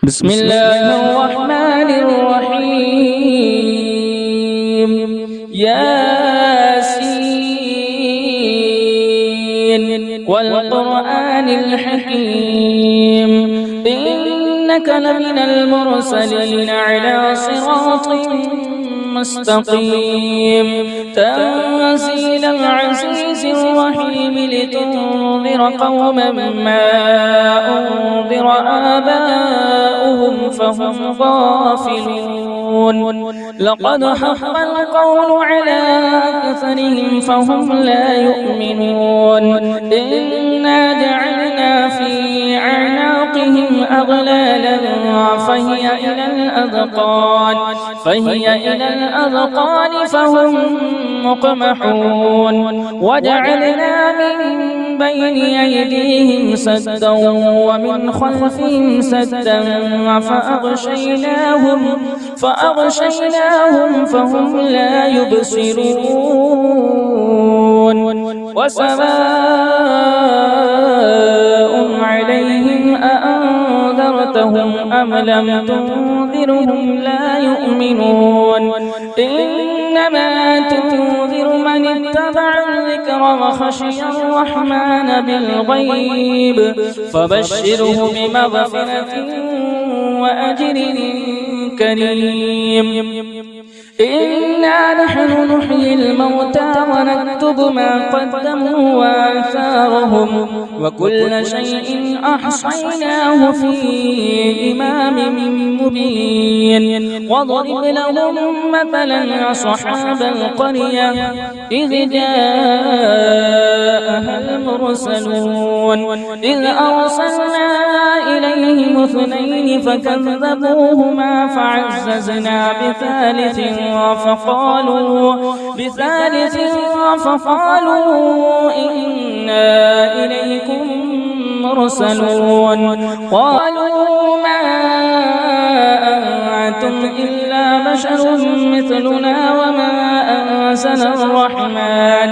بسم الله الرحمن الرحيم. ياسين والقرآن الحكيم إنك لمن المرسلين على صراط مستقيم تنزيل العزيز الرحيم لتنذر قوما ما أنذر آباؤهم فهم غافلون. لقد حق القول على أكثرهم فهم لا يؤمنون. إنا جعلنا في أعناقهم أغلالا فهي إلى الأذقان فهم مقمحون. وجعلنا من بين أيديهم سدا ومن خلفهم سدا فأغشيناهم فهم لا يبصرون. وسواء عليهم أأنذرتهم أم لم تنذرهم لا يؤمنون. إنما تنذر من اتبع الذكر وخشي الرحمن بالغيب فبشره بمغفرة وأجر كريم. إنا نحن نحيي الموتى ونكتب ما قدموا وآثارهم وكل شيء أحصيناه في إمام مبين. واضرب لهم مثلا أصحاب القرية إذ جاءها المرسلون إذ أرسلنا إليهم اثنين فكذبوهما فعززنا بثالث فقالوا إنا إليكم مرسلون. قالوا ما أنتم إلا بشر مثلنا وما أنزل الرحمن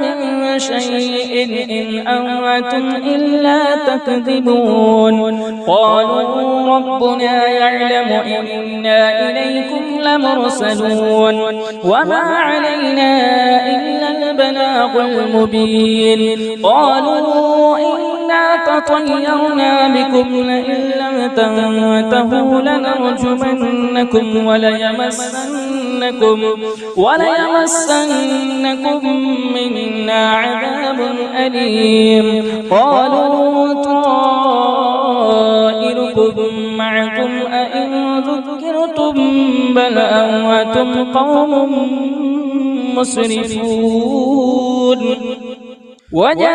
من شيء إن أنتم إلا تكذبون. قالوا ربنا يعلم إنا إليكم لمرسلون وما علينا إلا البلاغ المبين. قالوا إنا تطيرنا بكم لئن لم تنتهوا لنرجمنكم وليمسنكم منا عذاب أليم. قالوا طائركم معكم أئن ذكرتم بل أنتم قوم مسرفون. وجاء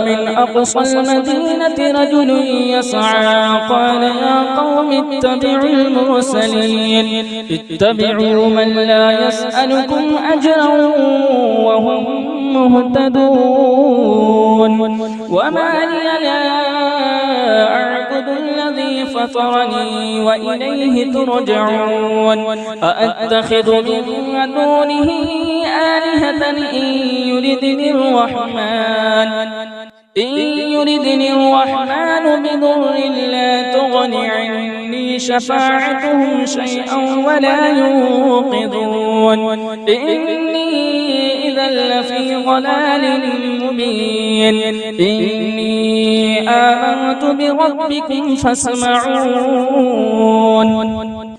من أقصى المدينة رجل يسعى قال يا قوم اتبعوا المرسلين اتبعوا من لا يسألكم أجرا وهم مهتدون. وما لي لا أعبد الذي فطرني وإليه ترجعون. أأتخذ من دونه آلهة إن يردني الرحمن بضر لا تغن عني شفاعتهم شيئا ولا ينقذون. إني إذا لفي ضلال مبين. إني آمنت بربكم فاسمعون.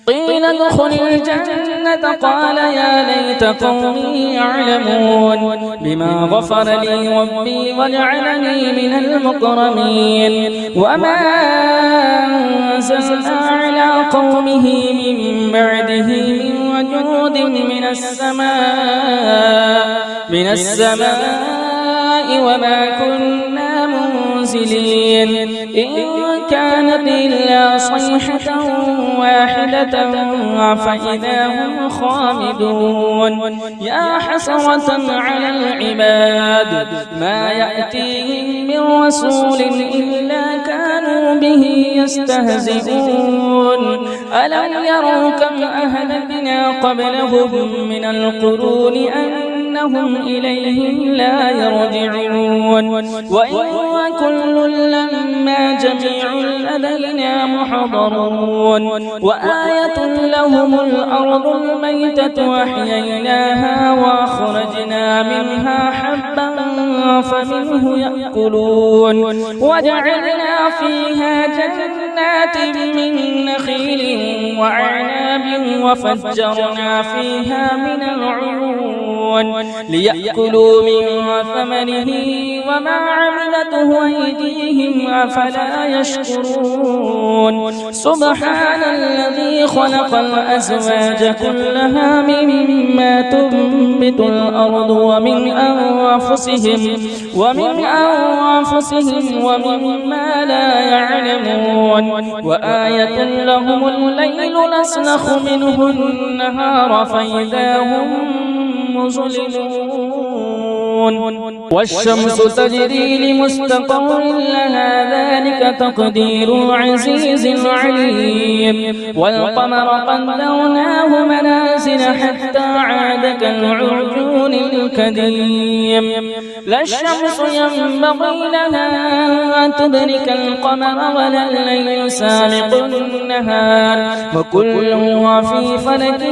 قيل ادخل الجنة قال يا ليت قومي يعلمون بما غفر لي ربي وجعلني من المكرمين. وما أنزلنا على قومه من بعده من وجود من السماء وما كنا منزلين. إن كانت إلا صيحة واحدة فإذا هم خامدون. يا حسرة على العباد ما يأتيهم من رسول إلا كانوا به يستهزئون. ألم يروا كم أهلكنا قبلهم من القرون إنهم إليهم لا يرجعون وإن كل لما جميع لدينا محضرون وآية لهم الأرض الميتة وأحييناها وأخرجنا منها حبا فمنه يأكلون وجعلنا فيها جنات من نخيل وأعناب وفجرنا فيها من العيون ليأكلوا من ثمره وما عملته أيديهم أفلا يشكرون سبحان الذي خلق الأزواج كلها مما تنبت الأرض ومن أنفسهم ومما لا يعلمون وآية لهم الليل نسلخ منه النهار فإذا هم مظلمون والشمس تجري لمستقر لها ذلك تقدير العزيز العليم والقمر قدرناه منازل حتى عاد كالعرجون القديم لا الشمس ينبغي لها أن تدرك القمر ولا الليل سابق النهار وكل في فلك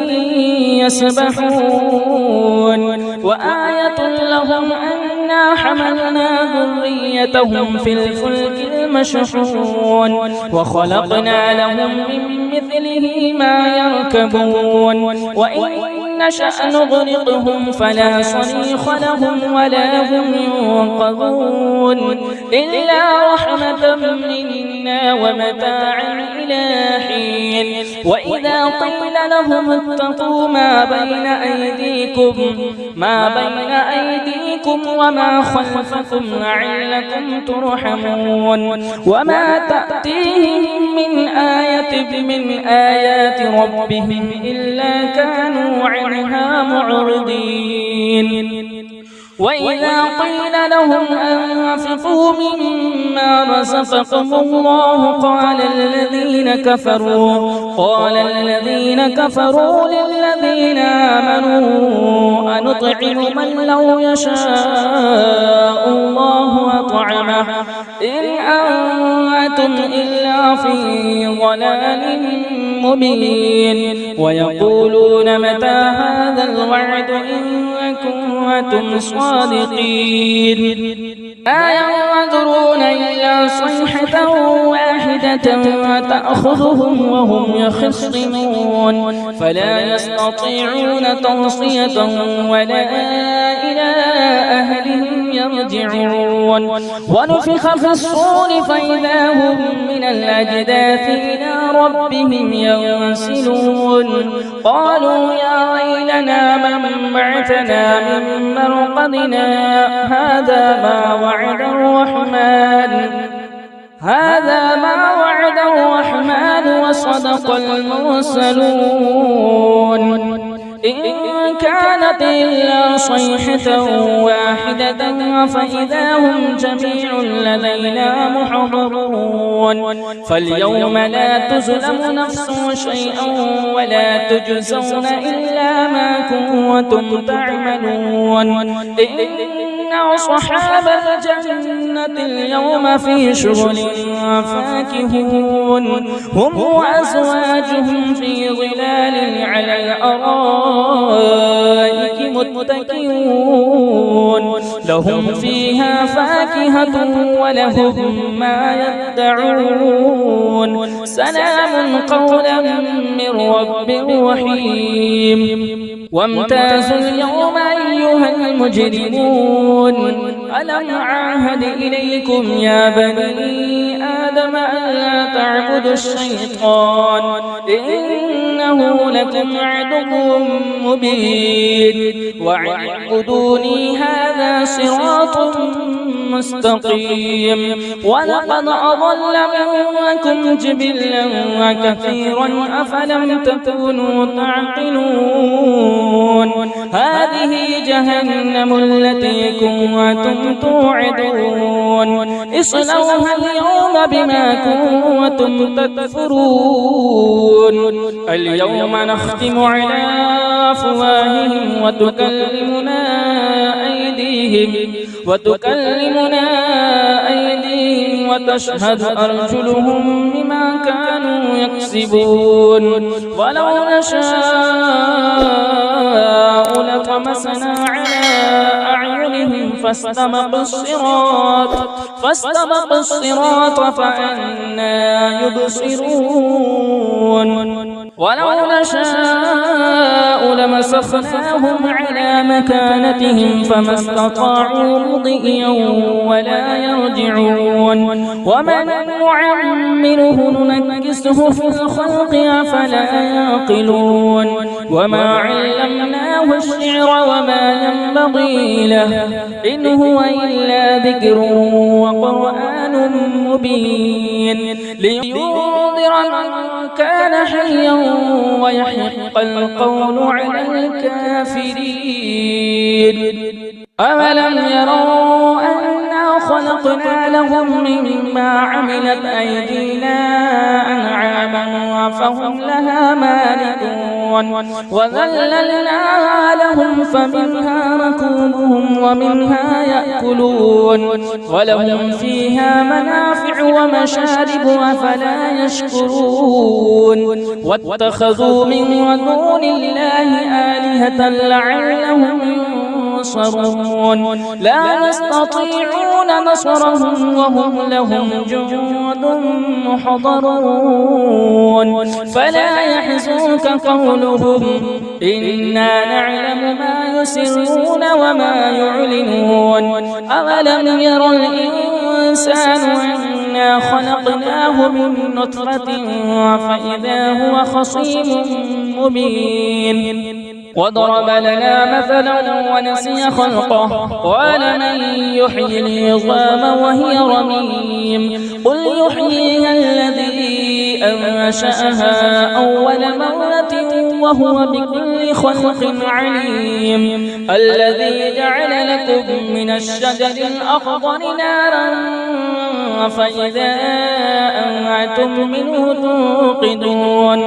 يسبحون وآية لهم أنا حملنا ذريتهم في الفلك المشحون وخلقنا لهم من مثله ما يركبون وإن نشأ نغرقهم فلا صريخ لهم ولا هم ينقذون إلا رحمة منا ومتاعا إلى حين وإذا قيل لهم اتقوا ما بين أيديكم وما خلفكم لعلكم ترحمون وما تأتيهم من آية من آيات ربهم إلا كانوا عنها معرضين وإذا قيل لهم أنفقوا مما رزقكم الله قال الذين كفروا للذين آمنوا أنطعم من لو يشاء الله أطعمه إن أنتم إلا في ضلال مبين ويقولون متى هذا الوعد إن كنتم صادقين ما ينظرون إلا صيحة واحدة تأخذهم وهم يخصمون فلا يستطيعون توصية ولا إلى أهلهم يرجعون ونفخ في الصور فإذا هم من الأجداث إلى ربهم ينسلون قالوا يا ويلنا من بعثنا من مرقدنا هذا ما وعد الرحمن وصدق المرسلون إن كانت إلا صيحة واحدة فإذا هم جميع لدينا محضرون فاليوم لا تظلم نفس شيئا ولا تجزون إلا ما كنتم تعملون إن أصحاب الجنة اليوم في شغل فاكهون هم وأزواجهم في ظلال على الأرائك متكئون لهم فيها فاكهة ولهم ما يدعون سلام قولا من رب رحيم وامتازوا اليوم أيها المجرمون ألم أعهد إليكم يا بني آدم ألا تعبدوا الشيطان إنه لكم عدو مبين واعبدوني هذا صراط مستقيم ولقد أضل منكم جبلا وكثيرا أفلم تكونوا تعقلون هذه جهنم التي كنتم توعدون اصلوها اليوم بما كنتم تكفرون اليوم نختم على أفواههم وتكلمنا أيديهم وتشهد أرجلهم بما كانوا يكسبون ولو نشاء لطمسنا على أعينهم فاستبقوا الصراط فأنى يبصرون ولو نشاء لمسخناهم على مكانتهم فما استطاعوا مضيا ولا يرجعون ومن نعمره ننكسه في الخلق أفلا يعقلون وما علمناه الشعر وما ينبغي له إن هو إلا ذكر وقرآن مبين لينذر من كان حيا ويحق القول على الكافرين أولم يروا أنا خلقنا لهم مما عملت أيدينا أنعاما فهم لها مالكون وذللناها لهم فمنها ركوبهم ومنها يأكلون ولهم فيها منافع ومشارب أفلا يشكرون واتخذوا من دون الله آلهة لعلهم ينصرون لا يستطيعون نصرهم وهم لهم جند محضرون فلا يحزنك قولهم إنا نعلم ما يسرون وما يعلنون أولم ير الإنسان أنا خلقناه من نطفة فإذا هو خصيم مبين وضرب لنا مثلا ونسي خلقه قال من يحيي العظام وهي رميم قل يحييها الذي أنشأها أول مرة وهو بكل خلق عليم الذي جعل لكم من الشجر الأخضر نارا فإذا أنتم منه توقدون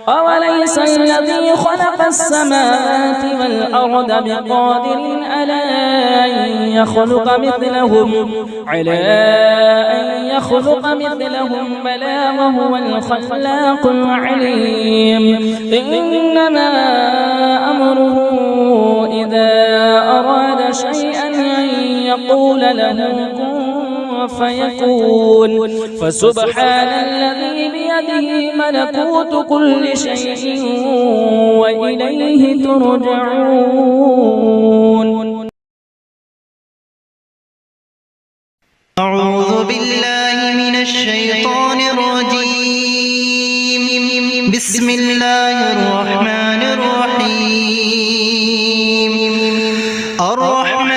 أوليس الذي خلق السماوات والأرض بقادر على أن يخلق مثلهم بلى وهو الخلاق العليم إنما أمره إذا أراد شيئا أن يقول له كن فيكون فسبحان الذي بيده ملكوت كل شيء وإليه ترجعون أعوذ بالله من الشيطان الرجيم بسم الله الرحمن الرحيم الرحمن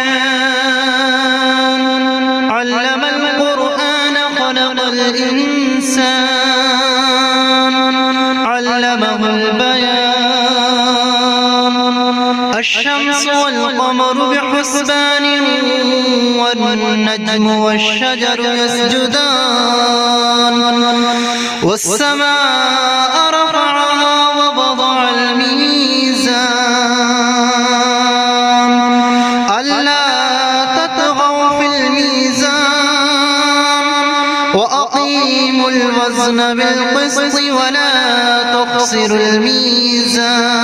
علم القرآن خلق الإنسان علمه البيان الشمس والقمر بحسبان والنجم والشجر يسجدان والسماء رفعها ووضع الميزان ألا تطغوا في الميزان وأقيموا الوزن بالقسط ولا تخسروا الميزان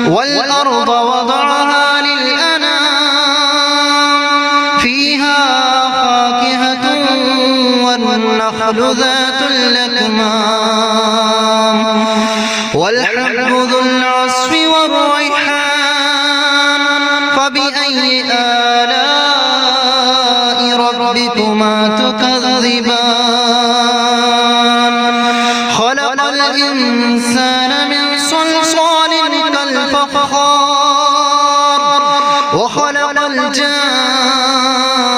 والأرض وضعها والنخل ذات الأكمام والحب ذو العصف والريحان فبأي آلاء ربكما تكذبان خلق الإنسان من صلصال كالفخار وخلق الجان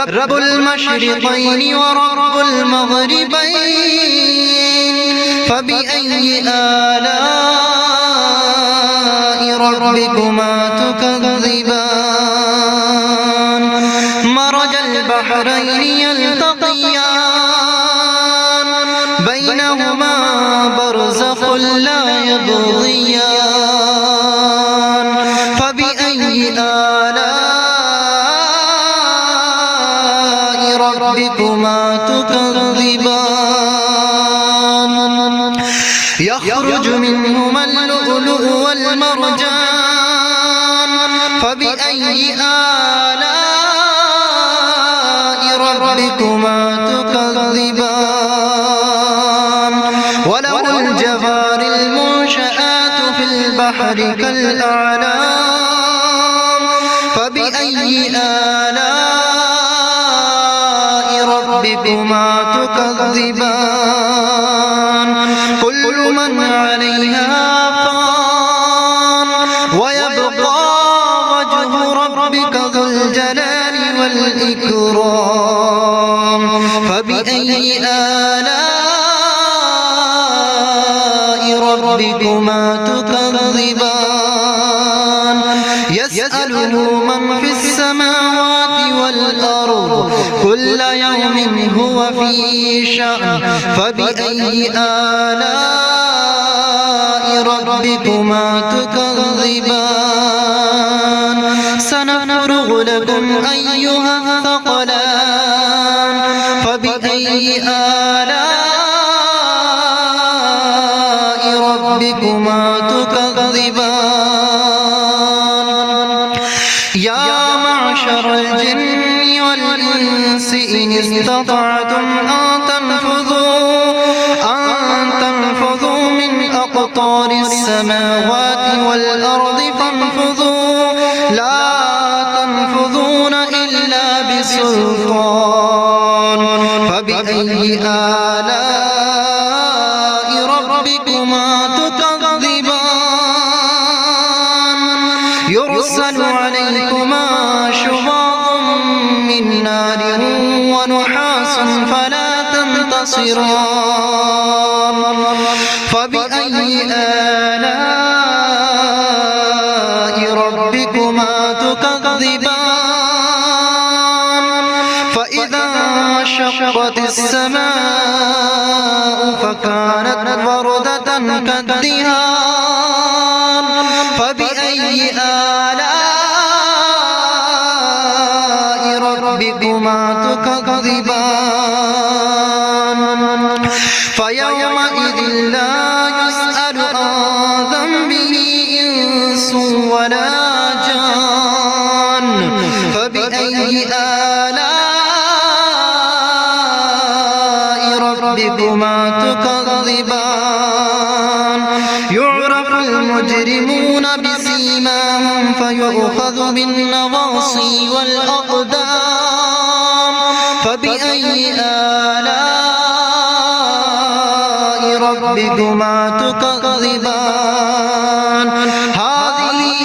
رب المشرقين ورب المغربين فبأي آلاء ربكما تكذبان مرج البحرين يلتقيان بينهما برزخ لا يبغيان فبأي آلاء ربكما تكذبان يخرج منهما اللؤلؤ والمرجان فبأي آلاء ربكما تكذبان وله الجوار المنشآت في البحر كالأعلام فبأي آلاء ربكما تكذبان كل من عليها فان ويبقى وجه ربك ذو الجلال والإكرام فبأي آلاء ربكما تكذبان يسأله من في السماوات والأرض كل يوم هو في شأن فبأي آلاء ربكما تكذبان سنفرغ لكم أيها الثقلان فبأي آلاء ربكما تكذبان يا معشر الجن والإنس إن استطعتم أن تنفذوا من أقطار السماوات والأرض فانفذوا لا تنفذون إلا بسلطان فبأي آلاء ربكما تكذبان يرسل عليكما شواظ من نار ونحاس فلا تنتصران فبأي آلاء ربكما تكذبان فإذا انشقت السماء فكانت وردة كالدهان فبأي آلاء ربكما تكذبان فيومئذ لا يسأل عن ذنبه إنس ولا جان فبأي آلاء ربكما تكذبان يعرف المجرمون بسيماهم فيؤخذ بالنواصي والأقدام فبأي آلاء ربكما تكذبان هذه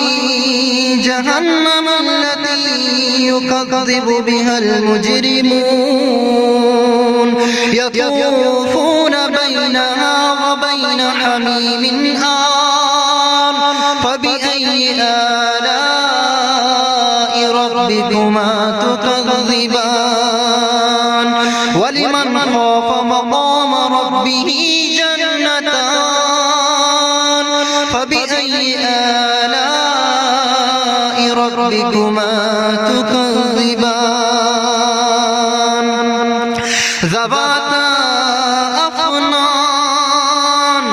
جهنم التي يكذب بها المجرمون يطوفون بينها وبين حميم آن فبأي آلاء ربكما تكذبان ولمن خاف مقام ربه جنتان فبأي آلاء ربكما تكذبان ذواتا أفنان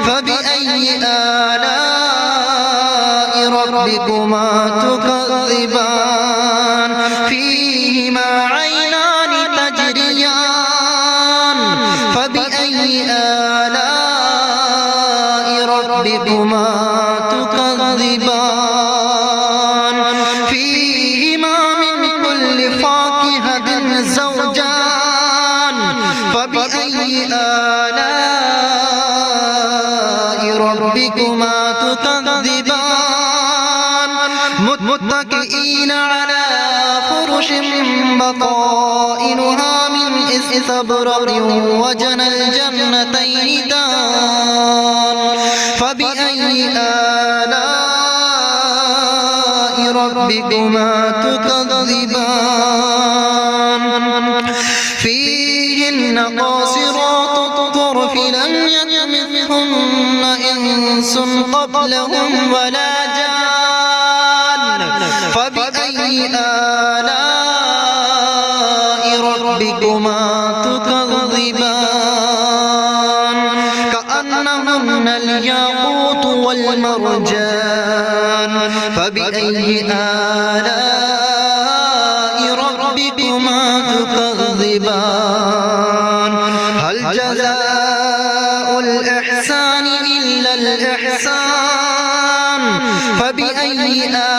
فبأي آلاء ربكما تكذبان فيهما عينان تجريان فبأي آلاء ربكما تكذبان فيهما من كل فاكهة زوجان فبأي آلاء ربكما تكذبان متكئين على فرش بطائنها من استبرق وجنى الجنتين دان فبأي آلاء ربكما تكذبان فيهن قاصرات الطرف لم يطمثهن إنس قبلهم ولا جان فبأي آلاء ربكما تكذبان كأنهن الياقوت والمرجان فبأي آلاء ربكما تكذبان هل جزاء الإحسان إلا الإحسان فبأي آلاء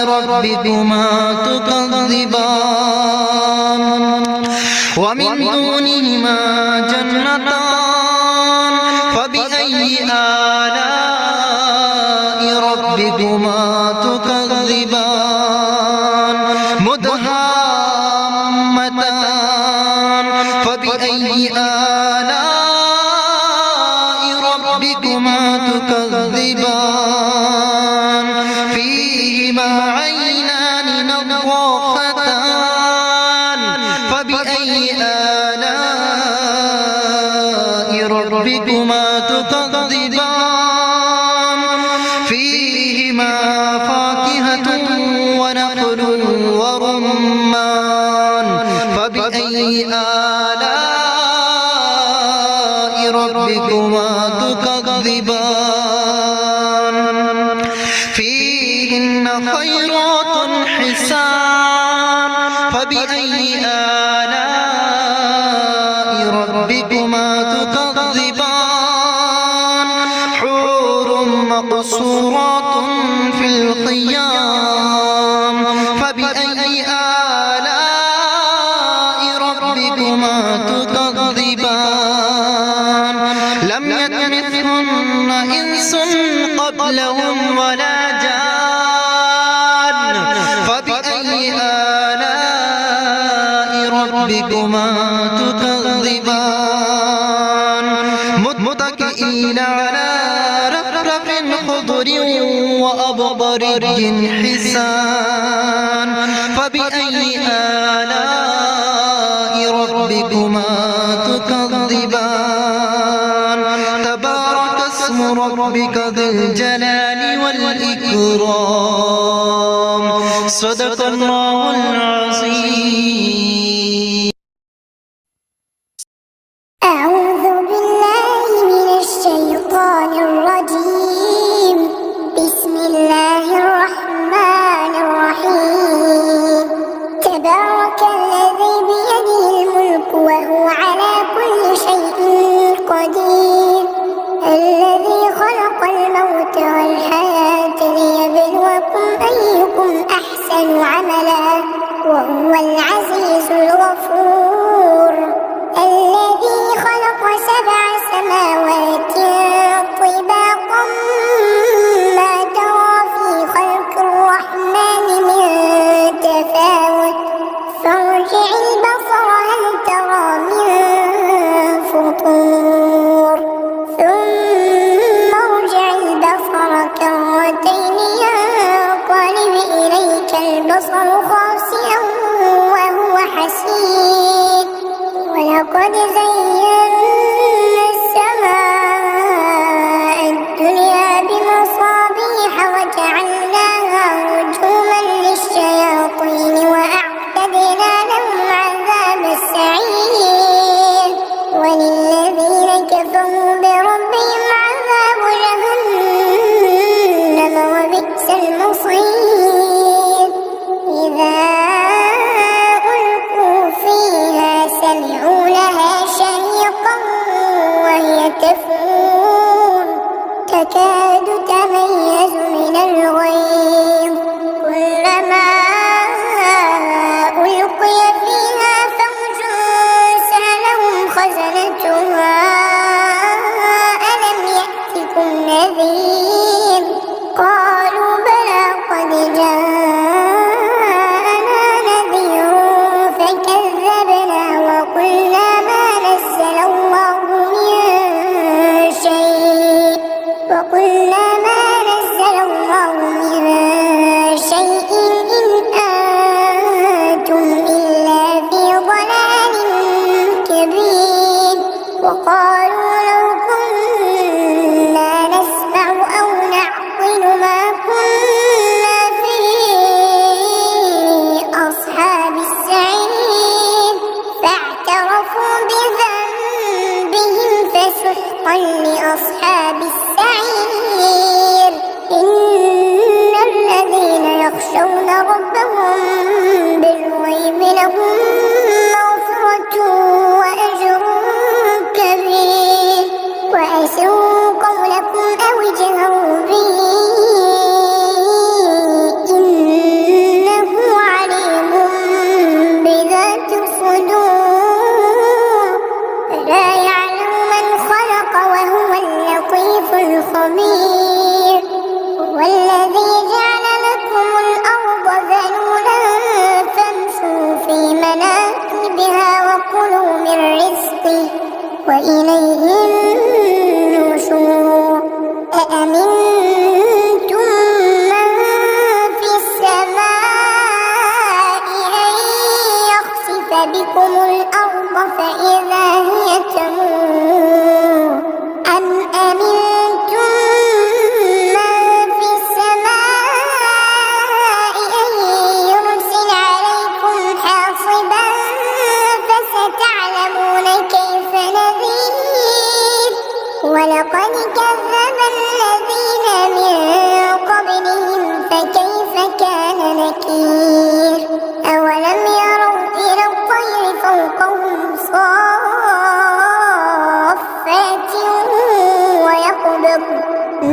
ربكما تكذبان ومن دونهما جنتان فبأي آلاء ربكما تكذبان مدهامتان فبأي آلاء ربكما تكذبان فيهما عينان نضاختان فبأي آلاء ربكما تكذبان فيهما فاكهة ونخل ورمان فبأي آلاء ربكما تكذبان فيهن خيرات حسان فبأي آلاء ربكما تكذبان حور مقصورات في الخيام فبأي آلاء ربكما تكذبان لم يطمثهن إنس قبلهم ولا جان فبأي آلاء ربكما تكذبان متكئين على رفرف خضر وأبقري حسان فبأي آلاء ربكما تكذبان تبارك اسم ربك ذي الجلال والإكرام صدق الله العظيم. أعوذ بالله من الشيطان الرجيم. بسم الله الرحمن الرحيم. تبارك الذي بيده الملك وهو على كل شيء قدير الذي خلق الموت والحياة ليبلوكم أيكم أحسن عملا وهو العزيز الغفور الذي خلق 7 سماوات طباقا ما ترى في خلق الرحمن من تفاوت فارجع البصر هل ترى من فطور ثم ارجع البصر كرتين ينقلب إليك البصر خاسئا وهو حسير ولقد زينا السماء الدنيا بمصابيح وجعلناها رجوما للشياطين وأعتدنا لهم عذاب السعير وللذين كفروا بربهم عذاب جهنم وبئس المصير إذا ألقوا فيها سمعوا لها شهيقا وهي تفور تكاد تميز من الغيظ كلما ألقي فيها فوج سألهم خزنتها ألم يأتكم نذير قالوا بلى قد جاء نكير أولم يروا إلى الطير فوقهم صافات ويقبض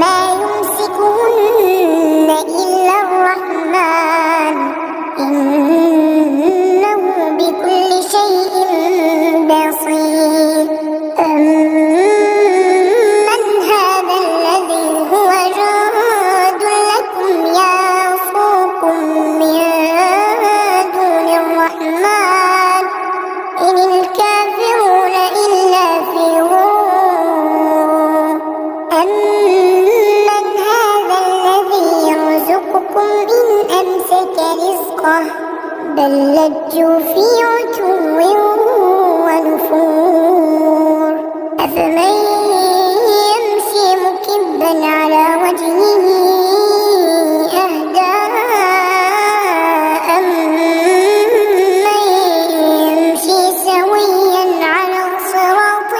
ما يمسكهن إلا الرحمن إنه بكل شيء بصير أمن هذا الذي هو جند لكم يعصمكم من دون الرحمن إن الكافرون إلا في غرور أمن هذا الذي يرزقكم إن أمسك رزقه بل لجوا في عتو ونفور أفمن يمشي مكبا على وجهه أهدى أمن يمشي سويا على صراط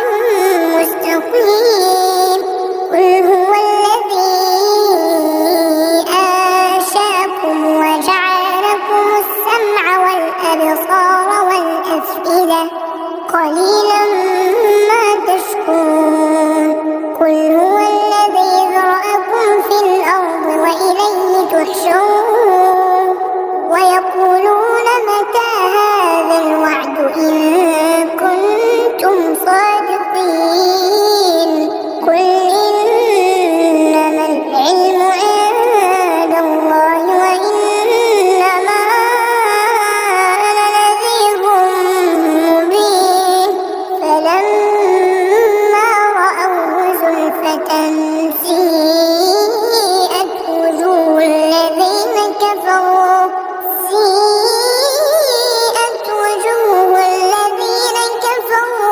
مستقيم قل هو الذي أنشأكم وجعل لكم السمع والأبصار والأفئدة قليلا ما تشكرون قل هو الذي ذرأكم في الأرض وإليه تحشرون ويقولون متى هذا الوعد إن كنتم صادقين قل إنما العلم عند الله وإنما أنا نذير مبين فلما رأوه زلفة سيئت وجوه الذين كفروا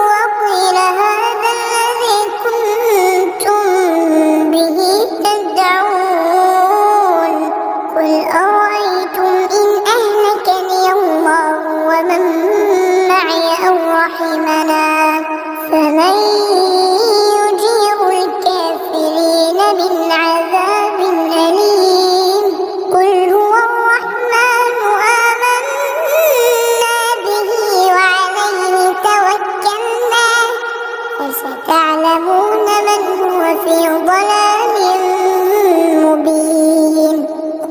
وقيل هذا الذي كنتم به تدعون قل أرأيتم إن أهلكني الله ومن معي أو رحمنا فمن يجير الكافرين من عذاب أليم قل هو الرحمن آمنا به وعليه توكلنا فستعلمون من هو في ضلال مبين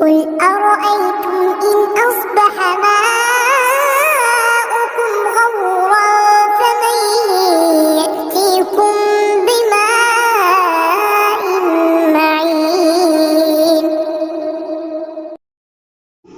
قل أرأيتم إن أصبح ماؤكم غورا فمن يأتيكم بماء معين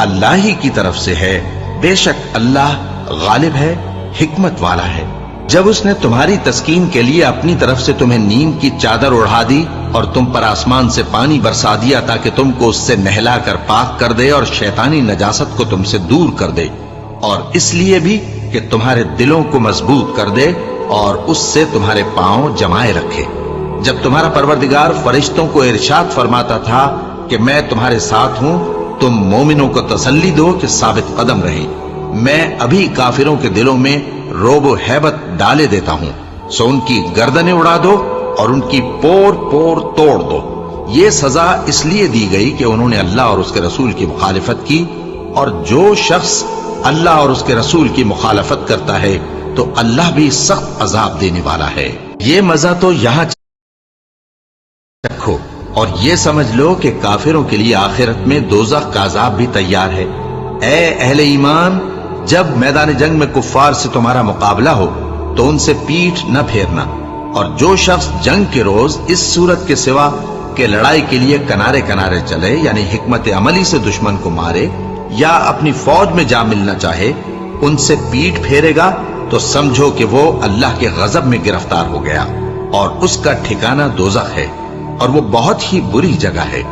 اللہ ہی کی طرف سے ہے، بے شک اللہ غالب ہے، حکمت والا ہے۔ جب اس نے تمہاری تسکین کے لیے اپنی طرف سے تمہیں نیند کی چادر اڑھا دی اور تم پر آسمان سے پانی برسا دیا تاکہ تم کو اس سے نہلا کر پاک کر دے اور شیطانی نجاست کو تم سے دور کر دے، اور اس لیے بھی کہ تمہارے دلوں کو مضبوط کر دے اور اس سے تمہارے پاؤں جمائے رکھے۔ جب تمہارا پروردگار فرشتوں کو ارشاد فرماتا تھا کہ میں تمہارے ساتھ ہوں، تم مومنوں کو تسلی دو کہ ثابت قدم رہیں، میں ابھی کافروں کے دلوں میں روب و ہیبت ڈالے دیتا ہوں، سو ان کی گردنیں اڑا دو اور ان کی پور پور توڑ دو۔ یہ سزا اس لیے دی گئی کہ انہوں نے اللہ اور اس کے رسول کی مخالفت کی، اور جو شخص اللہ اور اس کے رسول کی مخالفت کرتا ہے تو اللہ بھی سخت عذاب دینے والا ہے۔ یہ مزہ تو یہاں چکھو اور یہ سمجھ لو کہ کافروں کے لیے آخرت میں دوزخ کا عذاب بھی تیار ہے۔ اے اہل ایمان، جب میدان جنگ میں کفار سے تمہارا مقابلہ ہو تو ان سے پیٹھ نہ پھیرنا، اور جو شخص جنگ کے روز اس صورت کے سوا کہ لڑائی کے لیے کنارے کنارے چلے، یعنی حکمت عملی سے دشمن کو مارے یا اپنی فوج میں جا ملنا چاہے، ان سے پیٹھ پھیرے گا تو سمجھو کہ وہ اللہ کے غضب میں گرفتار ہو گیا، اور اس کا ٹھکانہ دوزخ ہے، اور وہ بہت ہی بری جگہ ہے۔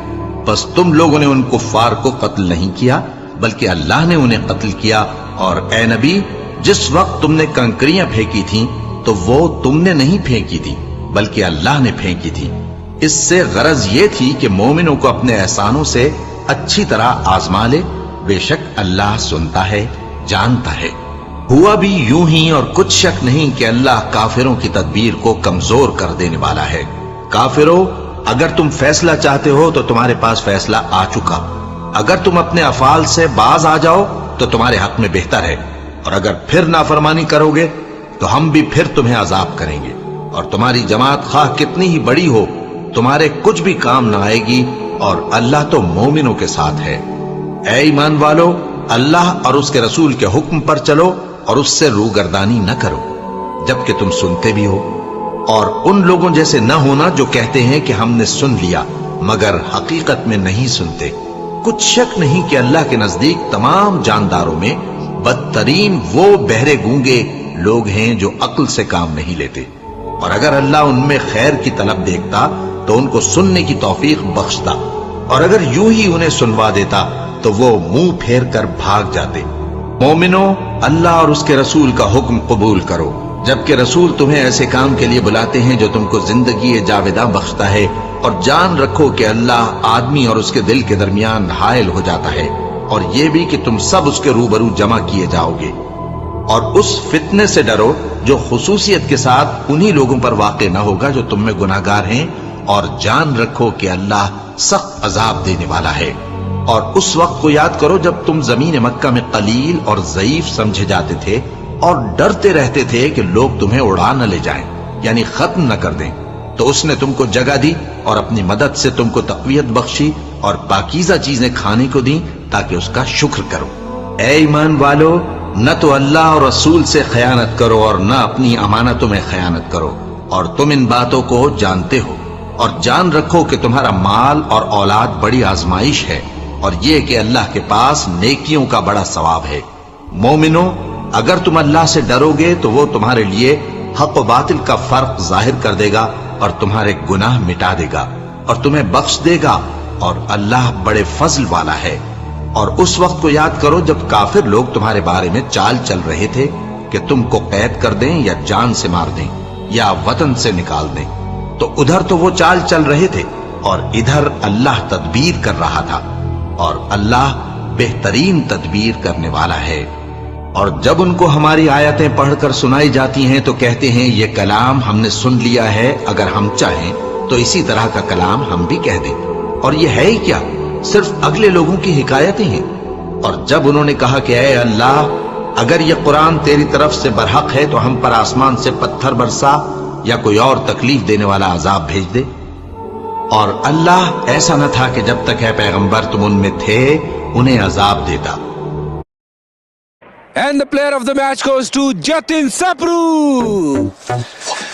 بس تم لوگوں نے ان کفار کو قتل نہیں کیا بلکہ اللہ نے انہیں قتل کیا، اور اے نبی، جس وقت تم نے کنکریاں پھینکی تھیں تو وہ تم نے نہیں پھینکی تھی بلکہ اللہ نے پھینکی تھی۔ اس سے غرض یہ تھی کہ مومنوں کو اپنے احسانوں سے اچھی طرح آزما لے، بے شک اللہ سنتا ہے، جانتا ہے۔ ہوا بھی یوں ہی، اور کچھ شک نہیں کہ اللہ کافروں کی تدبیر کو کمزور کر دینے والا ہے۔ کافروں، اگر تم فیصلہ چاہتے ہو تو تمہارے پاس فیصلہ آ چکا، اگر تم اپنے افعال سے باز آ جاؤ تو تمہارے حق میں بہتر ہے، اور اگر پھر نافرمانی کرو گے تو ہم بھی پھر تمہیں عذاب کریں گے، اور تمہاری جماعت خواہ کتنی ہی بڑی ہو تمہارے کچھ بھی کام نہ آئے گی، اور اللہ تو مومنوں کے ساتھ ہے۔ اے ایمان والو، اللہ اور اس کے رسول کے حکم پر چلو اور اس سے روگردانی نہ کرو جبکہ تم سنتے بھی ہو، اور ان لوگوں جیسے نہ ہونا جو کہتے ہیں کہ ہم نے سن لیا مگر حقیقت میں نہیں سنتے۔ کچھ شک نہیں کہ اللہ کے نزدیک تمام جانداروں میں بدترین وہ بہرے گونگے لوگ ہیں جو عقل سے کام نہیں لیتے، اور اگر اللہ ان میں خیر کی طلب دیکھتا تو ان کو سننے کی توفیق بخشتا، اور اگر یوں ہی انہیں سنوا دیتا تو وہ منہ پھیر کر بھاگ جاتے۔ مومنو، اللہ اور اس کے رسول کا حکم قبول کرو، جبکہ رسول تمہیں ایسے کام کے لیے بلاتے ہیں جو تم کو زندگی جاوداں بخشتا ہے، اور جان رکھو کہ اللہ آدمی اور اس کے دل کے درمیان حائل ہو جاتا ہے، اور یہ بھی کہ تم سب اس کے روبرو جمع کیے جاؤ گے۔ اور اس فتنے سے ڈرو جو خصوصیت کے ساتھ انہی لوگوں پر واقع نہ ہوگا جو تم میں گناہگار ہیں، اور جان رکھو کہ اللہ سخت عذاب دینے والا ہے۔ اور اس وقت کو یاد کرو جب تم زمین مکہ میں قلیل اور ضعیف سمجھے جاتے تھے اور ڈرتے رہتے تھے کہ لوگ تمہیں اڑا نہ لے جائیں، یعنی ختم نہ کر دیں، تو اس نے تم کو جگہ دی اور اپنی مدد سے تم کو تقویت بخشی اور پاکیزہ چیزیں کھانے کو دیں تاکہ اس کا شکر کرو۔ اے ایمان والو، نہ تو اللہ اور رسول سے خیانت کرو اور نہ اپنی امانتوں میں خیانت کرو، اور تم ان باتوں کو جانتے ہو، اور جان رکھو کہ تمہارا مال اور اولاد بڑی آزمائش ہے، اور یہ کہ اللہ کے پاس نیکیوں کا بڑا ثواب ہے۔ مومنو، اگر تم اللہ سے ڈرو گے تو وہ تمہارے لیے حق و باطل کا فرق ظاہر کر دے گا اور تمہارے گناہ مٹا دے گا اور تمہیں بخش دے گا، اور اللہ بڑے فضل والا ہے۔ اور اس وقت کو یاد کرو جب کافر لوگ تمہارے بارے میں چال چل رہے تھے کہ تم کو قید کر دیں یا جان سے مار دیں یا وطن سے نکال دیں، تو ادھر تو وہ چال چل رہے تھے اور ادھر اللہ تدبیر کر رہا تھا، اور اللہ بہترین تدبیر کرنے والا ہے۔ اور جب ان کو ہماری آیتیں پڑھ کر سنائی جاتی ہیں تو کہتے ہیں یہ کلام ہم نے سن لیا ہے، اگر ہم چاہیں تو اسی طرح کا کلام ہم بھی کہہ دیں، اور یہ ہے ہی کیا، صرف اگلے لوگوں کی حکایتیں ہیں۔ اور جب انہوں نے کہا کہ اے اللہ، اگر یہ قرآن تیری طرف سے برحق ہے تو ہم پر آسمان سے پتھر برسا یا کوئی اور تکلیف دینے والا عذاب بھیج دے، اور اللہ ایسا نہ تھا کہ جب تک ہے پیغمبر تم ان میں تھے انہیں عذاب دیتا۔ And the player of the match goes to Jatin Sapru.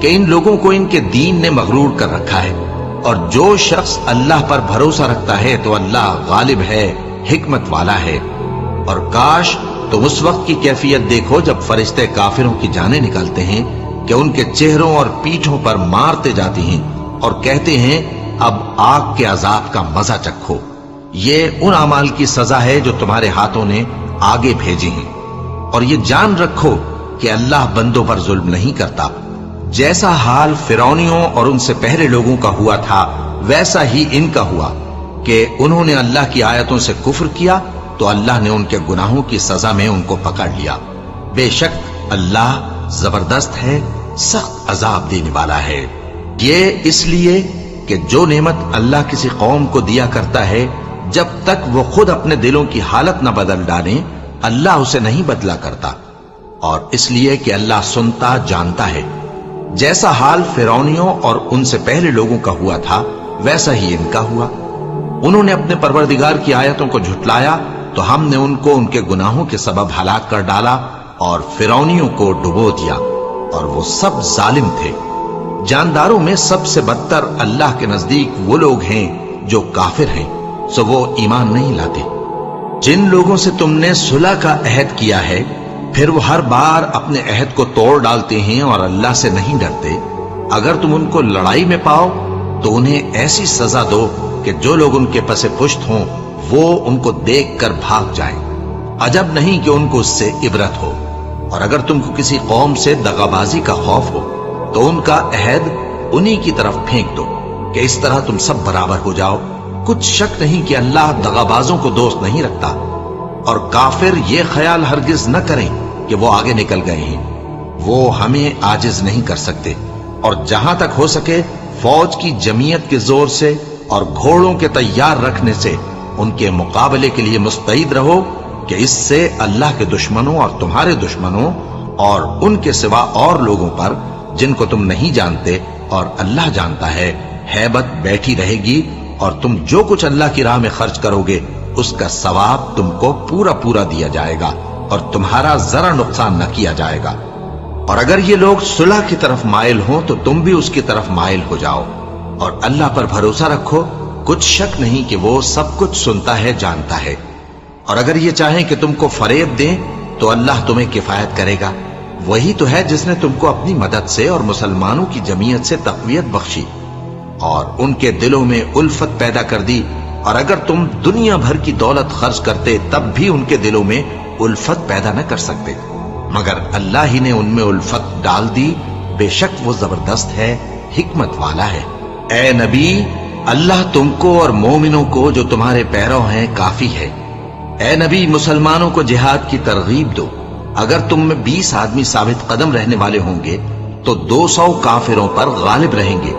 کہ ان لوگوں کو ان کے دین نے مغرور کر رکھا ہے، اور جو شخص اللہ پر بھروسہ رکھتا ہے تو اللہ غالب ہے، حکمت والا ہے۔ اور کاش تم اس وقت کی کیفیت دیکھو جب فرشتے کافروں کی جانیں نکالتے ہیں کہ ان کے چہروں اور پیٹھوں پر مارتے جاتے ہیں اور کہتے ہیں اب آگ کے عذاب کا مزہ چکھو۔ یہ ان اعمال کی سزا ہے جو تمہارے ہاتھوں نے آگے بھیجی ہیں، اور یہ جان رکھو کہ اللہ بندوں پر ظلم نہیں کرتا۔ جیسا حال فرعونیوں اور ان سے پہلے لوگوں کا ہوا تھا ویسا ہی ان کا ہوا کہ انہوں نے اللہ کی آیتوں سے کفر کیا تو اللہ نے ان کے گناہوں کی سزا میں ان کو پکڑ لیا۔ بے شک اللہ زبردست ہے، سخت عذاب دینے والا ہے۔ یہ اس لیے کہ جو نعمت اللہ کسی قوم کو دیا کرتا ہے جب تک وہ خود اپنے دلوں کی حالت نہ بدل ڈالیں اللہ اسے نہیں بدلا کرتا، اور اس لیے کہ اللہ سنتا جانتا ہے۔ جیسا حال فرعونیوں اور ان سے پہلے لوگوں کا ہوا تھا ویسا ہی ان کا ہوا۔ انہوں نے اپنے پروردگار کی آیتوں کو جھٹلایا تو ہم نے ان کو ان کے گناہوں کے سبب ہلاک کر ڈالا اور فرعونیوں کو ڈبو دیا، اور وہ سب ظالم تھے۔ جانداروں میں سب سے بدتر اللہ کے نزدیک وہ لوگ ہیں جو کافر ہیں، سو وہ ایمان نہیں لاتے۔ جن لوگوں سے تم نے صلح کا عہد کیا ہے پھر وہ ہر بار اپنے عہد کو توڑ ڈالتے ہیں اور اللہ سے نہیں ڈرتے، اگر تم ان کو لڑائی میں پاؤ تو انہیں ایسی سزا دو کہ جو لوگ ان کے پس پشت ہوں وہ ان کو دیکھ کر بھاگ جائیں۔ عجب نہیں کہ ان کو اس سے عبرت ہو۔ اور اگر تم کو کسی قوم سے دغابازی کا خوف ہو تو ان کا عہد انہی کی طرف پھینک دو کہ اس طرح تم سب برابر ہو جاؤ۔ کچھ شک نہیں کہ اللہ دغابازوں کو دوست نہیں رکھتا، اور کافر یہ خیال ہرگز نہ کریں کہ وہ آگے نکل گئے ہیں، وہ ہمیں عاجز نہیں کر سکتے۔ اور جہاں تک ہو سکے فوج کی جمعیت کے زور سے اور گھوڑوں کے تیار رکھنے سے ان کے مقابلے کے لیے مستعد رہو کہ اس سے اللہ کے دشمنوں اور تمہارے دشمنوں اور ان کے سوا اور لوگوں پر جن کو تم نہیں جانتے اور اللہ جانتا ہے ہیبت بیٹھی رہے گی، اور تم جو کچھ اللہ کی راہ میں خرچ کرو گے اس کا ثواب تم کو پورا پورا دیا جائے گا اور تمہارا ذرا نقصان نہ کیا جائے گا۔ اور اگر یہ لوگ صلح کی طرف مائل ہوں تو تم بھی اس کی طرف مائل ہو جاؤ، اور اللہ پر بھروسہ رکھو، کچھ شک نہیں کہ وہ سب کچھ سنتا ہے جانتا ہے۔ اور اگر یہ چاہیں کہ تم کو فریب دیں تو اللہ تمہیں کفایت کرے گا، وہی تو ہے جس نے تم کو اپنی مدد سے اور مسلمانوں کی جمعیت سے تقویت بخشی اور ان کے دلوں میں الفت پیدا کر دی، اور اگر تم دنیا بھر کی دولت خرچ کرتے تب بھی ان کے دلوں میں الفت پیدا نہ کر سکتے، مگر اللہ ہی نے ان میں الفت ڈال دی۔ بے شک وہ زبردست ہے، حکمت والا ہے۔ اے نبی، اللہ تم کو اور مومنوں کو جو تمہارے پیرو ہیں کافی ہے۔ اے نبی، مسلمانوں کو جہاد کی ترغیب دو۔ اگر تم میں 20 آدمی ثابت قدم رہنے والے ہوں گے تو 200 کافروں پر غالب رہیں گے،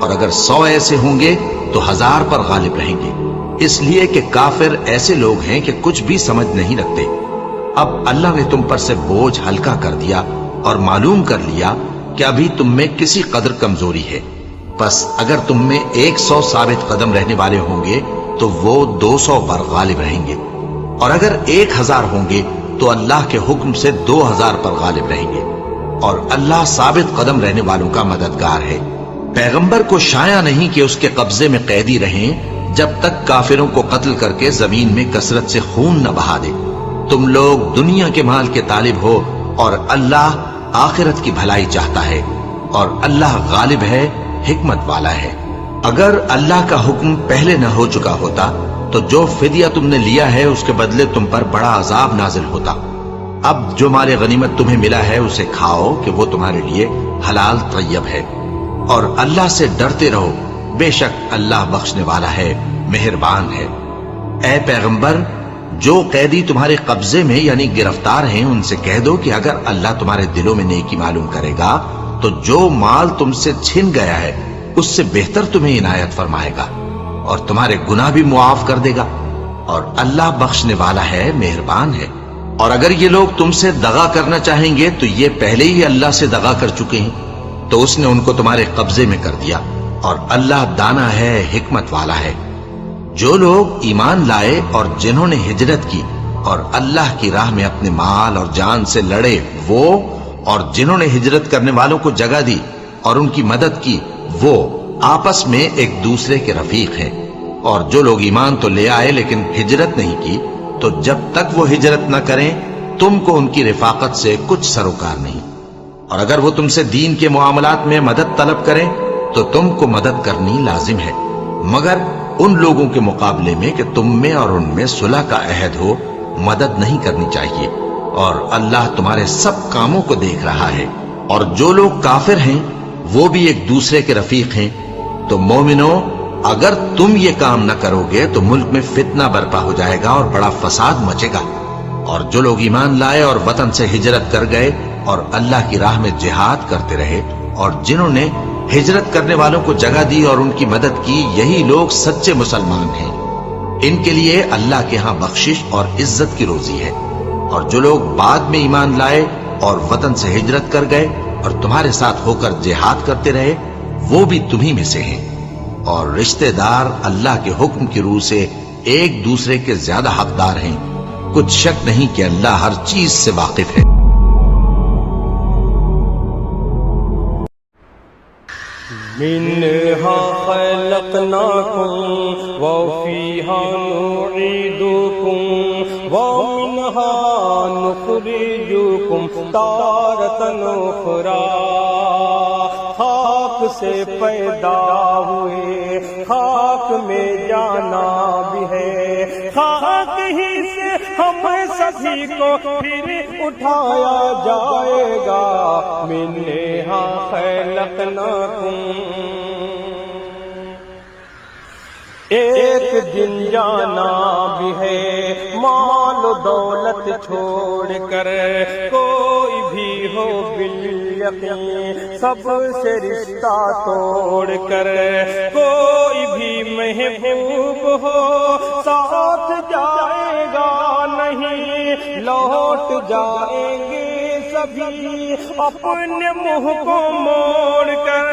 اور اگر 100 ایسے ہوں گے تو 1000 پر غالب رہیں گے، اس لیے کہ کافر ایسے لوگ ہیں کہ کچھ بھی سمجھ نہیں رکھتے۔ اب اللہ نے تم پر سے بوجھ ہلکا کر دیا اور معلوم کر لیا کہ ابھی تم میں کسی قدر کمزوری ہے، بس اگر تم میں 100 ثابت قدم رہنے والے ہوں گے تو وہ 200 پر غالب رہیں گے، اور اگر 1000 ہوں گے تو اللہ کے حکم سے 2000 پر غالب رہیں گے، اور اللہ ثابت قدم رہنے والوں کا مددگار ہے۔ پیغمبر کو شایع نہیں کہ اس کے قبضے میں قیدی رہیں جب تک کافروں کو قتل کر کے زمین میں کثرت سے خون نہ بہا دے۔ تم لوگ دنیا کے مال کے طالب ہو اور اللہ آخرت کی بھلائی چاہتا ہے، اور اللہ غالب ہے، حکمت والا ہے۔ اگر اللہ کا حکم پہلے نہ ہو چکا ہوتا تو جو فدیہ تم نے لیا ہے اس کے بدلے تم پر بڑا عذاب نازل ہوتا۔ اب جو مال غنیمت تمہیں ملا ہے اسے کھاؤ کہ وہ تمہارے لیے حلال طیب ہے، اور اللہ سے ڈرتے رہو، بے شک اللہ بخشنے والا ہے، مہربان ہے۔ اے پیغمبر، جو قیدی تمہارے قبضے میں یعنی گرفتار ہیں ان سے کہہ دو کہ اگر اللہ تمہارے دلوں میں نیکی معلوم کرے گا تو جو مال تم سے چھن گیا ہے اس سے بہتر تمہیں عنایت فرمائے گا اور تمہارے گناہ بھی معاف کر دے گا، اور اللہ بخشنے والا ہے، مہربان ہے۔ اور اگر یہ لوگ تم سے دغا کرنا چاہیں گے تو یہ پہلے ہی اللہ سے دغا کر چکے ہیں، تو اس نے ان کو تمہارے قبضے میں کر دیا، اور اللہ دانا ہے، حکمت والا ہے۔ جو لوگ ایمان لائے اور جنہوں نے ہجرت کی اور اللہ کی راہ میں اپنے مال اور جان سے لڑے وہ، اور جنہوں نے ہجرت کرنے والوں کو جگہ دی اور ان کی مدد کی وہ آپس میں ایک دوسرے کے رفیق ہیں. اور جو لوگ ایمان تو لے آئے لیکن ہجرت نہیں کی تو جب تک وہ ہجرت نہ کریں تم کو ان کی رفاقت سے کچھ سروکار نہیں. اور اگر وہ تم سے دین کے معاملات میں مدد طلب کریں تو تم کو مدد کرنی لازم ہے، مگر ان لوگوں کے مقابلے میں کہ تم میں اور ان میں صلح کا عہد ہو مدد نہیں کرنی چاہیے. اور اللہ تمہارے سب کاموں کو دیکھ رہا ہے. اور جو لوگ کافر ہیں وہ بھی ایک دوسرے کے رفیق ہیں. تو مومنو، اگر تم یہ کام نہ کرو گے تو ملک میں فتنہ برپا ہو جائے گا اور بڑا فساد مچے گا. اور جو لوگ ایمان لائے اور وطن سے ہجرت کر گئے اور اللہ کی راہ میں جہاد کرتے رہے اور جنہوں نے ہجرت کرنے والوں کو جگہ دی اور ان کی مدد کی، یہی لوگ سچے مسلمان ہیں. ان کے لیے اللہ کے ہاں بخشش اور عزت کی روزی ہے. اور جو لوگ بعد میں ایمان لائے اور وطن سے ہجرت کر گئے اور تمہارے ساتھ ہو کر جہاد کرتے رہے وہ بھی تمہیں میں سے ہیں. اور رشتہ دار اللہ کے حکم کی روح سے ایک دوسرے کے زیادہ حقدار ہیں. کچھ شک نہیں کہ اللہ ہر چیز سے واقف ہے. منها خلقناكم وفيها نعيدكم ومنها نخرجكم تارة أخرى. خاک سے پیدا ہوئے خاک میں جانا بھی ہے، خاک ہی سے ہم سبھی کو پھر اٹھایا جائے گا. منہا خلقناکم، ایک دن جانا بھی ہے مال و دولت چھوڑ کر. کوئی بھی ہو بالیقین سب سے رشتہ توڑ کر، کوئی بھی محبوب ہو ساتھ جائے گا نہیں، لوٹ جائیں گے سبھی اپنے منہ کو موڑ کر.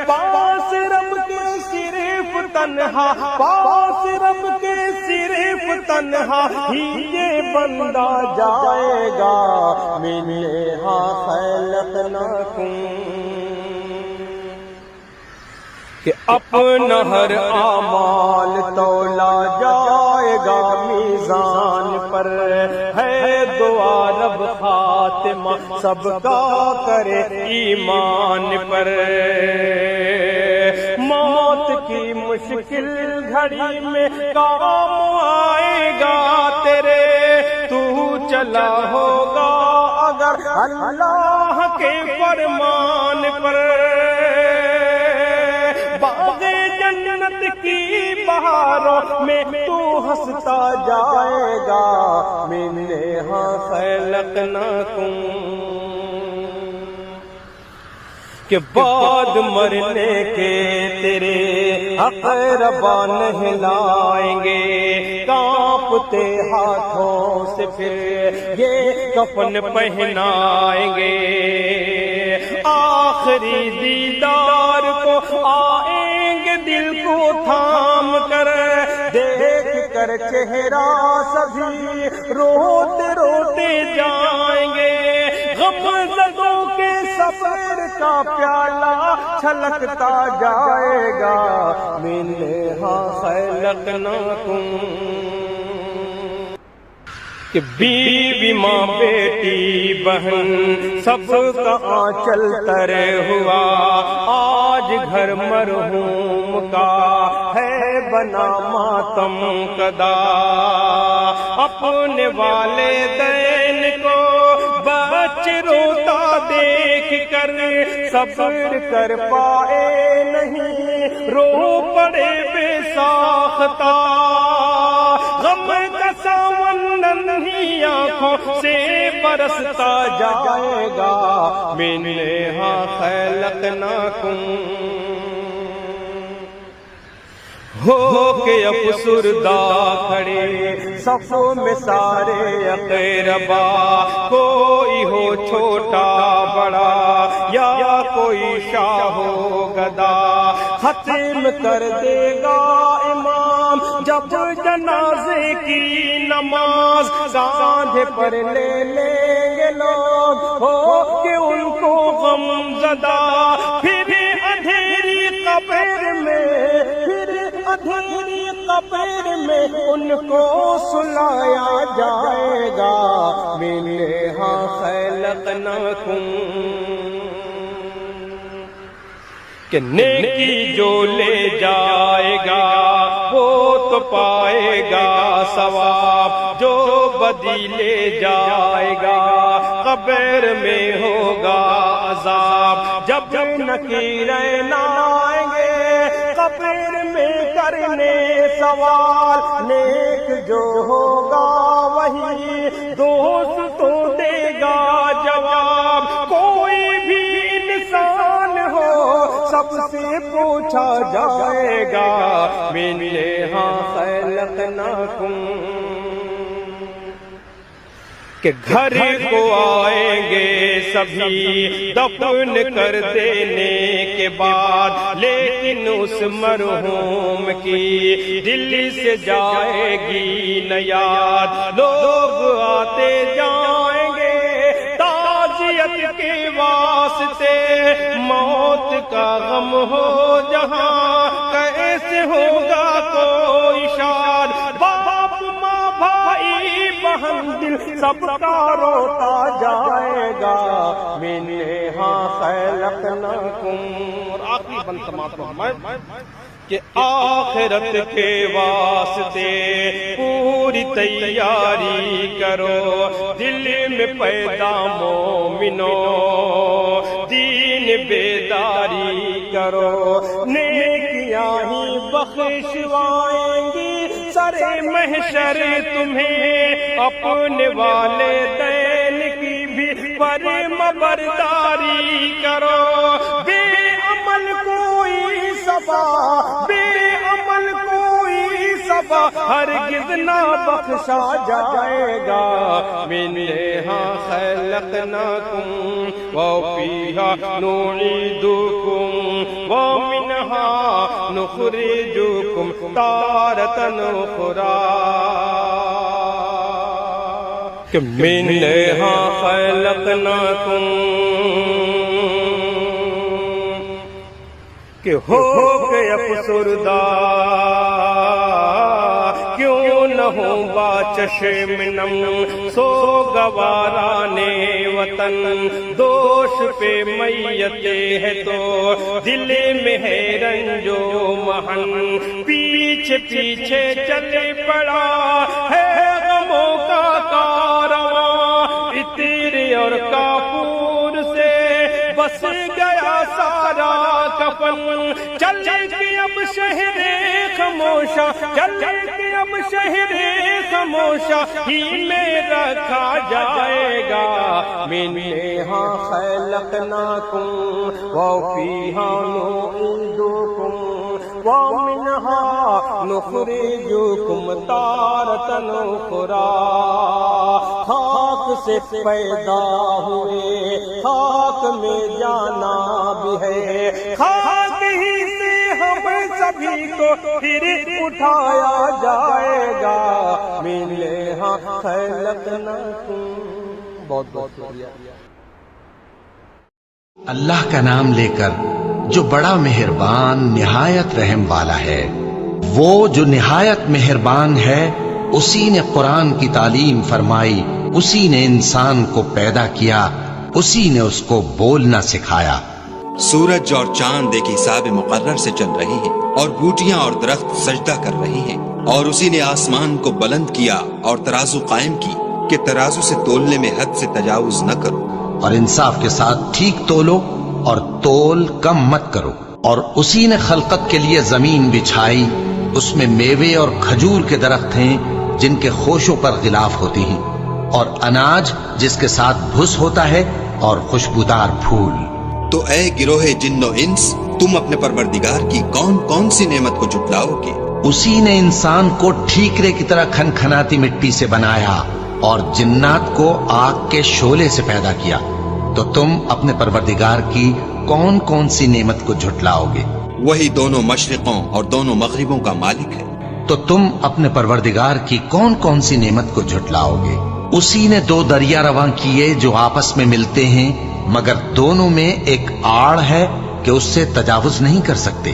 پاس رب کے صرف تنہا، پاس رب کے صرف تنہا ہی یہ بندہ جائے گا. منہا خلقناکم، کہ اپنا ہر اعمال تولا جائے گا میزان پر. ہے دعا رب خاتمہ سب کا کرے ایمان پر. موت کی مشکل گھڑی میں کام آئے گا تیرے، تو چلا ہوگا اگر اللہ کے فرمان پر. باغ جنت کی بہاروں میں تو ہنستا جائے گا. منہا خلقناکم، کہ بعد مرنے کے تیرے اقربا نہلائیں گے، کانپتے ہاتھوں سے پھر یہ کفن پہنائیں گے. آخری دیدار کو آئیں گے دل کو تھام کر، دیکھ کر چہرہ سبھی روتے روتے جائیں گے. غم زدوں کے سفر کا پیالہ چھلکتا جائے گا. منہا خلقناکم، کہ بیوی ماں بیٹی بہن سب کا آنچل تر ہوا. آج گھر مرحوم کا ہے بنا ماتم کدا. اپنے والدین کو بچے روتا دیکھ کر صبر کر پائے نہیں، رو پڑے بے ساختہ. غم کا ساون ننھی آنکھوں سے برستا جائے گا. منہا خلقناکم، ہو کے افسردہ کھڑے صفوں میں سارے اقربا. کوئی ہو چھوٹا بڑا یا کوئی شاہ و گدا، ختم کر دے گا امام جب جنازے کی نماز. کاندھے پر لے لیں گے لوگ ہو کہ ان کو غم زدہ، پھر قبر میں، پھر اندھیری قبر میں ان کو سلایا جائے گا، منہا خلقناکم، کہ نیکی جو لے جائے گا وہ تو پائے گا ثواب، جو بدی لے جائے گا قبر میں ہوگا عذاب۔ جب نکیرین آئیں گے قبر میں کرنے سوال، نیک جو ہوگا وہی دوست تو دے گا جواب۔ کوئی بھی انسان ہو سب سے پوچھا جائے گا، منہا خلقناکم، کہ گھر کو آئیں گے سبھی دفن کر دینے کے بعد، لیکن اس مرحوم کی دل سے جائے گی نہ یاد۔ لوگ آتے جائیں گے تعزیت کے واسطے، موت کا غم ہو جہاں کیسے ہوگا کوئی شاد، باپ ماں بھائی بہن دل سب کا روتا جائے گا، منہا خلقناکم۔ اور آخری بند سماعت فرمائیں کہ آخرت کے واسطے پوری تیاری کرو، دل میں پیدا مومنو دین بیداری کرو، نیکیاں ہی بخشوائیں گی سر محشر تمہیں، اپنے والدین کی بھی فرمانبرداری کرو، بے عمل کوئی صبا، بے عمل کوئی صبا ہرگز نہ بخشا جائے گا، منہا خلقناکم وفیہا نعیدکم ومنہا نخرجکم تارۃ اخری، کہ منہا خلقناکم، کہ ہو کے افسردہ کیوں نہ ہو با چشم نم، سو گوارانے وطن دوش پہ میت ہے تو دل میں ہے رنج و محن، پیچھے پیچھے چلے پڑا ہے غموں کا کارواں، عطر اور کافور سے بس گیا سارا کفن، چلے کہ اب شہر خاموشہ، چلے کہ اب شہر خاموشہ ہی میں رکھا جائے گا، منہا خلقناکم وفیہا نعیدکم ومنہا نخرجکم تارۃ اخری، خاک سے پیدا ہوئے خاک میں جانا بھی ہے، خاک ہی سے ہم سبھی کو پھر اٹھایا جائے گا، منہا خلقناکم۔ بہت بہت شکریہ۔ اللہ کا نام لے کر جو بڑا مہربان نہایت رحم والا ہے، وہ جو نہایت مہربان ہے اسی نے قرآن کی تعلیم فرمائی، اسی نے انسان کو پیدا کیا، اسی نے اس کو بولنا سکھایا۔ سورج اور چاند ایک حساب مقرر سے چل رہی ہیں، اور بوٹیاں اور درخت سجدہ کر رہی ہیں، اور اسی نے آسمان کو بلند کیا اور ترازو قائم کی کہ ترازو سے تولنے میں حد سے تجاوز نہ کرو، اور انصاف کے ساتھ ٹھیک تولو اور تول کم مت کرو۔ اور اسی نے خلقت کے لیے زمین بچھائی، اس میں میوے اور کھجور کے درخت ہیں جن کے خوشوں پر غلاف ہوتی ہیں، اور اناج جس کے ساتھ بھس ہوتا ہے، اور خوشبودار پھول۔ تو اے گروہ جن و انس، تم اپنے پروردگار کی کون کون سی نعمت کو جھٹلاؤ گے؟ اسی نے انسان کو ٹھیکرے کی طرح کھنکھناتی مٹی سے بنایا، اور جنات کو آگ کے شعلے سے پیدا کیا، تو تم اپنے پروردگار کی کون کون سی نعمت کو جھٹلاؤ گے؟ وہی دونوں مشرقوں اور دونوں مغربوں کا مالک ہے، تو تم اپنے پروردگار کی کون کون سی نعمت کو جھٹلاؤ گے؟ اسی نے دو دریا رواں کیے جو آپس میں ملتے ہیں، مگر دونوں میں ایک آڑ ہے کہ اس سے تجاوز نہیں کر سکتے۔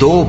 2